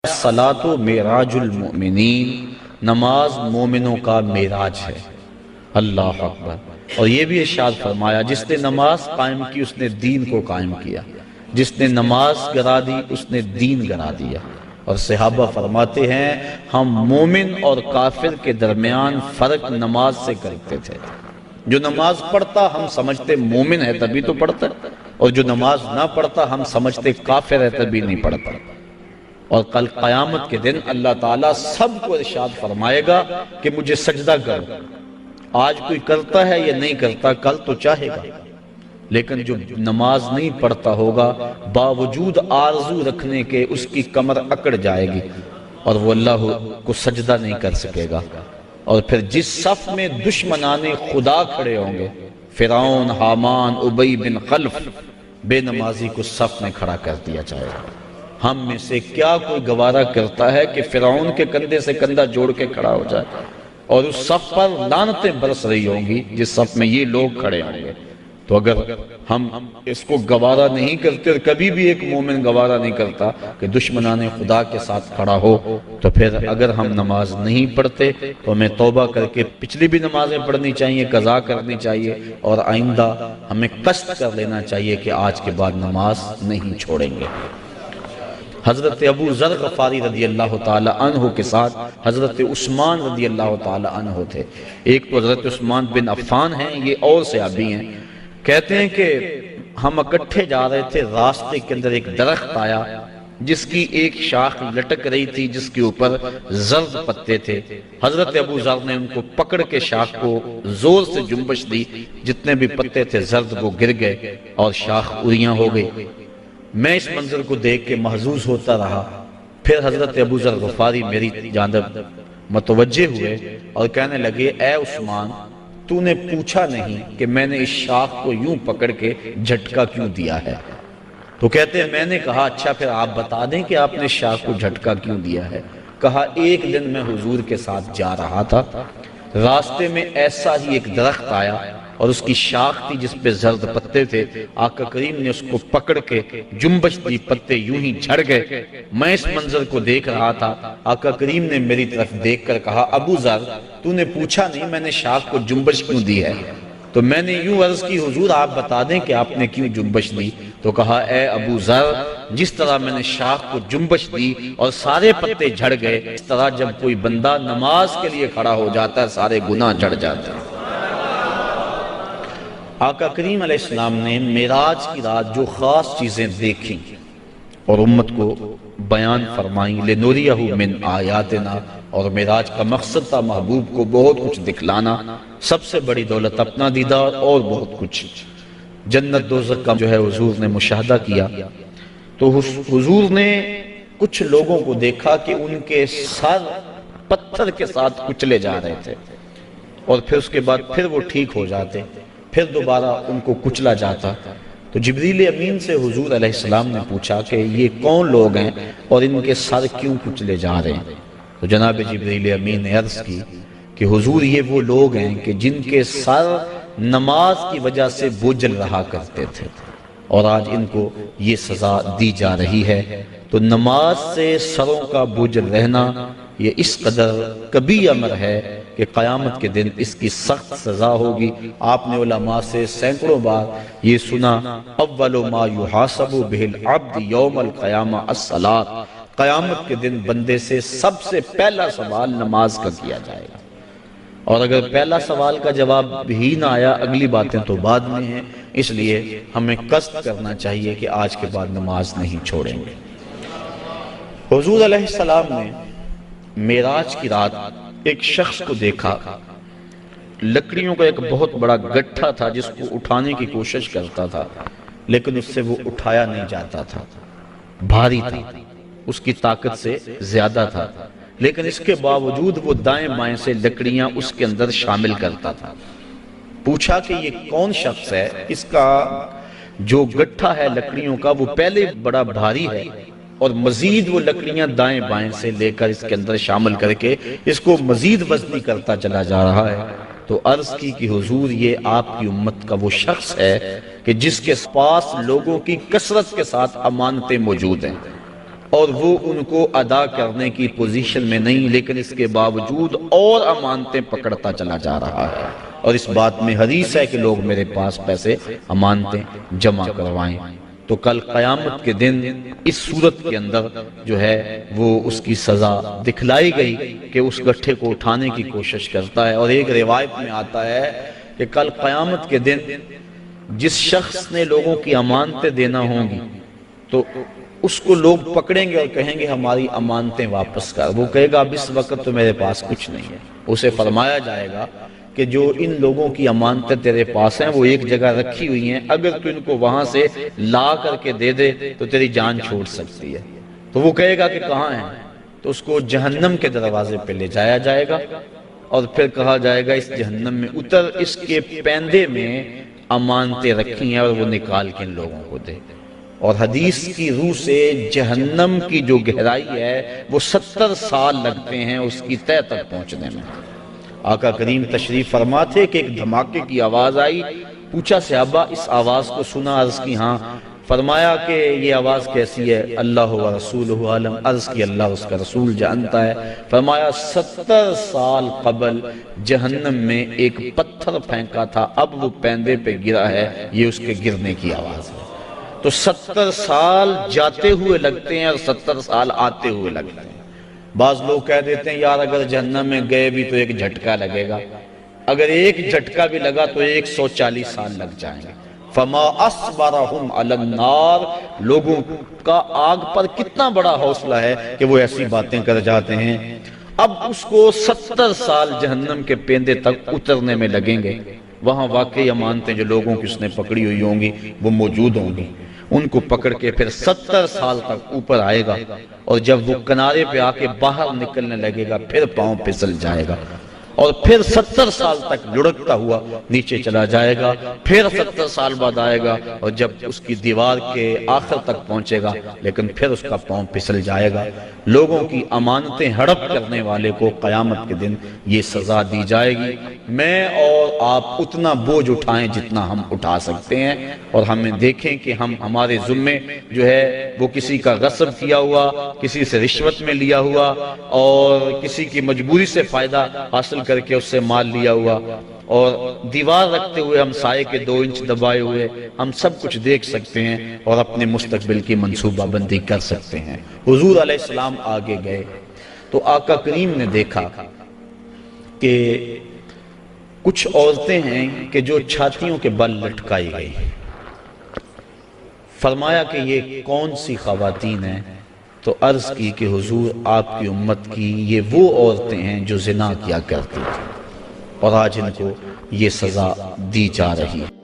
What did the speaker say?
الصلاۃ معراج المؤمنین، نماز مومنوں کا معراج ہے۔ اللہ اکبر۔ اور یہ بھی ارشاد فرمایا جس نے نماز قائم کی اس نے دین کو قائم کیا، جس نے نماز گرا دی اس نے دین گرا دیا۔ اور صحابہ فرماتے ہیں ہم مومن اور کافر کے درمیان فرق نماز سے کرتے تھے۔ جو نماز پڑھتا ہم سمجھتے مومن ہے تبھی تو پڑھتا، اور جو نماز نہ پڑھتا ہم سمجھتے کافر ہے تبھی نہیں پڑھتا۔ اور کل قیامت کے دن اللہ تعالیٰ سب کو ارشاد فرمائے گا کہ مجھے سجدہ کرو۔ آج کوئی کرتا ہے یا نہیں کرتا، کل تو چاہے گا، لیکن جو نماز نہیں پڑھتا ہوگا باوجود آرزو رکھنے کے اس کی کمر اکڑ جائے گی اور وہ اللہ کو سجدہ نہیں کر سکے گا۔ اور پھر جس صف میں دشمنان خدا کھڑے ہوں گے، فرعون، حامان، ابی بن خلف، بے نمازی کو صف میں کھڑا کر دیا جائے گا۔ ہم میں سے کیا کوئی گوارا کرتا ہے کہ فرعون کے کندھے سے کندھا جوڑ کے کھڑا ہو جائے اور اس صف پر لعنتیں برس رہی ہوں گی جس صف میں یہ لوگ کھڑے ہوں گے؟ تو اگر ہم اس کو گوارا نہیں کرتے، کبھی بھی ایک مومن گوارا نہیں کرتا کہ دشمنان خدا کے ساتھ کھڑا ہو، تو پھر اگر ہم نماز نہیں پڑھتے تو ہمیں توبہ کر کے پچھلی بھی نمازیں پڑھنی چاہیے، قضا کرنی چاہیے، اور آئندہ ہمیں قصد کر لینا چاہیے کہ آج کے بعد نماز نہیں چھوڑیں گے۔ حضرت ابو ذر غفاری رضی اللہ تعالی عنہ کے ساتھ حضرت عثمان رضی اللہ تعالی عنہ تھے۔ ایک تو حضرت عثمان بن عفان ہیں، یہ اور صحابی ہیں۔ کہتے ہیں کہ ہم اکٹھے جا رہے تھے، راستے کے اندر ایک درخت آیا جس کی ایک شاخ لٹک رہی تھی جس کے اوپر زرد پتے تھے۔ حضرت ابو ذر نے ان کو پکڑ کے شاخ کو زور سے جنبش دی، جتنے بھی پتے تھے زرد وہ گر گئے اور شاخ اریاں ہو گئی۔ میں اس منظر کو دیکھ کے محظوظ ہوتا رہا۔ پھر حضرت ابو ذر غفاری میری جانب متوجہ ہوئے اور کہنے لگے اے عثمان، تو نے پوچھا نہیں کہ میں نے اس شاخ کو یوں پکڑ کے جھٹکا کیوں دیا ہے؟ تو کہتے ہیں میں نے کہا اچھا پھر آپ بتا دیں کہ آپ نے شاخ کو جھٹکا کیوں دیا ہے۔ کہا ایک دن میں حضور کے ساتھ جا رہا تھا، راستے میں ایسا ہی ایک درخت آیا اور اس کی شاخ تھی جس پہ زرد پتے تھے، آقا کریم نے اس کو پکڑ کے جنبش دی، پتے یوں ہی جھڑ گئے۔ میں اس منظر کو دیکھ رہا تھا، آقا کریم نے میری طرف دیکھ کر کہا ابو ذر تو نے پوچھا نہیں میں نے شاخ کو جنبش کیوں دی ہے؟ تو میں نے یوں عرض کی حضور آپ بتا دیں کہ آپ نے کیوں جنبش دی؟ تو کہا اے ابو ذر جس طرح میں نے شاخ کو جنبش دی اور سارے پتے جھڑ گئے، اس طرح جب کوئی بندہ نماز کے لیے کھڑا ہو جاتا ہے سارے گناہ جھڑ جاتے ہیں۔ آقا کریم علیہ السلام نے معراج کی رات جو خاص چیزیں دیکھیں اور امت کو بیان فرمائیں، لِنُرِيَهُ مِنْ آیاتنا، اور معراج کا مقصد تھا محبوب کو بہت کچھ دکھلانا، سب سے بڑی دولت اپنا دیدار اور بہت کچھ۔ جنت دوزخ کا جو ہے حضور نے مشاہدہ کیا تو حضور نے کچھ لوگوں کو دیکھا کہ ان کے سر پتھر کے ساتھ کچلے جا رہے تھے اور پھر اس کے بعد پھر وہ ٹھیک ہو جاتے، پھر دوبارہ ان کو کچلا جاتا۔ تو جبریل امین سے حضور علیہ السلام نے پوچھا کہ یہ کون لوگ ہیں اور ان کے سر کیوں کچلے جا رہے ہیں؟ تو جناب جبریل امین نے عرض کی کہ حضور یہ وہ لوگ ہیں کہ جن کے سر نماز کی وجہ سے بوجھل رہا کرتے تھے اور آج ان کو یہ سزا دی جا رہی ہے۔ تو نماز سے سروں کا بوجھل رہنا یہ اس قدر کبھی امر ہے کہ قیامت کے دن اس کی سخت سزا ہوگی۔ آپ نے علماء سے سینکڑوں بار یہ سنا اول ما یحاسب بہ العبد یوم القیامہ الصلاۃ، قیامت کے دن بندے سے سب سے پہلا سوال نماز کا کیا جائے گا، اور اگر پہلا سوال کا جواب ہی نہ آیا اگلی باتیں تو بعد میں ہیں، اس لیے ہمیں قصد کرنا چاہیے کہ آج کے بعد نماز نہیں چھوڑیں گے۔ حضور علیہ السلام نے معراج کی رات ایک شخص کو دیکھا، لکڑیوں کا ایک بہت بڑا گٹھا تھا جس کو اٹھانے کی کوشش کرتا تھا لیکن اس سے وہ اٹھایا نہیں جاتا تھا، بھاری تھا، اس کی طاقت سے زیادہ تھا، لیکن اس کے باوجود وہ دائیں بائیں سے لکڑیاں اس کے اندر شامل کرتا تھا۔ پوچھا کہ یہ کون شخص ہے؟ اس کا جو گٹھا ہے لکڑیوں کا وہ پہلے بڑا بھاری ہے اور مزید وہ لکڑیاں دائیں بائیں سے لے کر اس کے اندر شامل کر کے اس کو مزید وزنی کرتا چلا جا رہا ہے۔ تو عرض کی کہ حضور یہ آپ کی امت کا وہ شخص ہے کہ جس کے پاس لوگوں کی کثرت کے ساتھ امانتیں موجود ہیں، اور وہ ان کو ادا کرنے کی پوزیشن میں نہیں، لیکن اس کے باوجود اور امانتیں پکڑتا چلا جا رہا ہے۔ اور اس بات میں حدیث ہے کہ لوگ میرے پاس پیسے امانتیں جمع کروائیں، تو کل قیامت کے دن اس صورت کے اندر جو ہے وہ اس کی سزا دکھلائی گئی کہ اس گٹھے کو اٹھانے کی کوشش کرتا ہے۔ اور ایک روایت میں آتا ہے کہ کل قیامت کے دن جس شخص نے لوگوں کی امانتیں دینا ہوں گی تو اس کو لوگ پکڑیں گے اور کہیں گے ہماری امانتیں واپس کر۔ وہ کہے گا اب اس وقت تو میرے پاس کچھ نہیں ہے۔ اسے فرمایا جائے گا کہ جو ان لوگوں کی امانتیں تیرے پاس ہیں وہ ایک جگہ رکھی ہوئی ہیں، اگر تو ان کو وہاں سے لا کر کے دے دے تو تیری جان چھوڑ سکتی ہے۔ تو وہ کہے گا کہ کہاں ہیں؟ تو اس کو جہنم کے دروازے پہ لے جایا جائے گا اور پھر کہا جائے گا اس جہنم میں اتر، اس کے پیندے میں امانتیں رکھی ہیں اور وہ نکال کے ان لوگوں کو دے۔ اور حدیث کی روح سے جہنم کی جو گہرائی ہے وہ 70 سال لگتے ہیں اس کی تہہ تک پہنچنے میں۔ آقا کریم تشریف فرما تھے کہ ایک دھماکے کی آواز آئی، پوچھا صحابہ اس آواز کو سنا؟ عرض کی ہاں۔ فرمایا کہ یہ آواز کیسی ہے؟ اللہ و رسولہ عالم۔ عرض کی اللہ اس کا رسول جانتا ہے۔ فرمایا 70 سال قبل جہنم میں ایک پتھر پھینکا تھا، اب وہ پیندے پہ گرا ہے، یہ اس کے گرنے کی آواز ہے۔ تو 70 سال جاتے ہوئے لگتے ہیں اور 70 سال آتے ہوئے لگتے ہیں۔ بعض لوگ کہہ دیتے ہیں یار اگر جہنم میں گئے بھی تو ایک جھٹکا لگے گا، اگر ایک جھٹکا بھی لگا تو 140 سال لگ جائیں گے۔ فما اصبرہم علی النار، لوگوں کا آگ پر کتنا بڑا حوصلہ ہے کہ وہ ایسی باتیں کر جاتے ہیں۔ اب اس کو 70 سال جہنم کے پیندے تک اترنے میں لگیں گے، وہاں واقعی امانتیں جو لوگوں کی اس نے پکڑی ہوئی ہوں گی وہ موجود ہوں گی، ان کو پکڑ کے پھر 70 سال تک اوپر آئے گا، اور جب وہ کنارے پہ آ کے باہر نکلنے لگے گا پھر پاؤں پھسل جائے گا، اور پھر 70 سال تک لڑکتا ہوا نیچے چلا جائے گا، پھر 70 سال بعد آئے گا اور جب اس کی دیوار کے آخر تک پہنچے گا لیکن پھر اس کا پاؤں پھسل جائے گا۔ لوگوں کی امانتیں ہڑپ کرنے والے کو قیامت کے دن یہ سزا دی جائے گی۔ میں اور آپ اتنا بوجھ اٹھائیں جتنا ہم اٹھا سکتے ہیں، اور ہمیں دیکھیں کہ ہم ہمارے ذمے جو ہے وہ کسی کا غصب کیا ہوا، کسی سے رشوت میں لیا ہوا، اور کسی کی مجبوری سے فائدہ حاصل کر کے اس سے مال لیا ہوا، اور دیوار رکھتے ہوئے ہم سائے کے 2 انچ دبائے ہوئے ہم سب کچھ دیکھ سکتے ہیں اور اپنے مستقبل کی منصوبہ بندی کر سکتے ہیں۔ حضور علیہ السلام آگے گئے تو آقا کریم نے دیکھا کہ کچھ عورتیں ہیں کہ جو چھاتیوں کے بل لٹکائی گئی۔ فرمایا کہ یہ کون سی خواتین ہیں؟ تو عرض کی کہ حضور آپ کی امت کی یہ وہ عورتیں ہیں جو زنا کیا کرتی تھیں، اور آج ان کو یہ سزا دی جا رہی ہے۔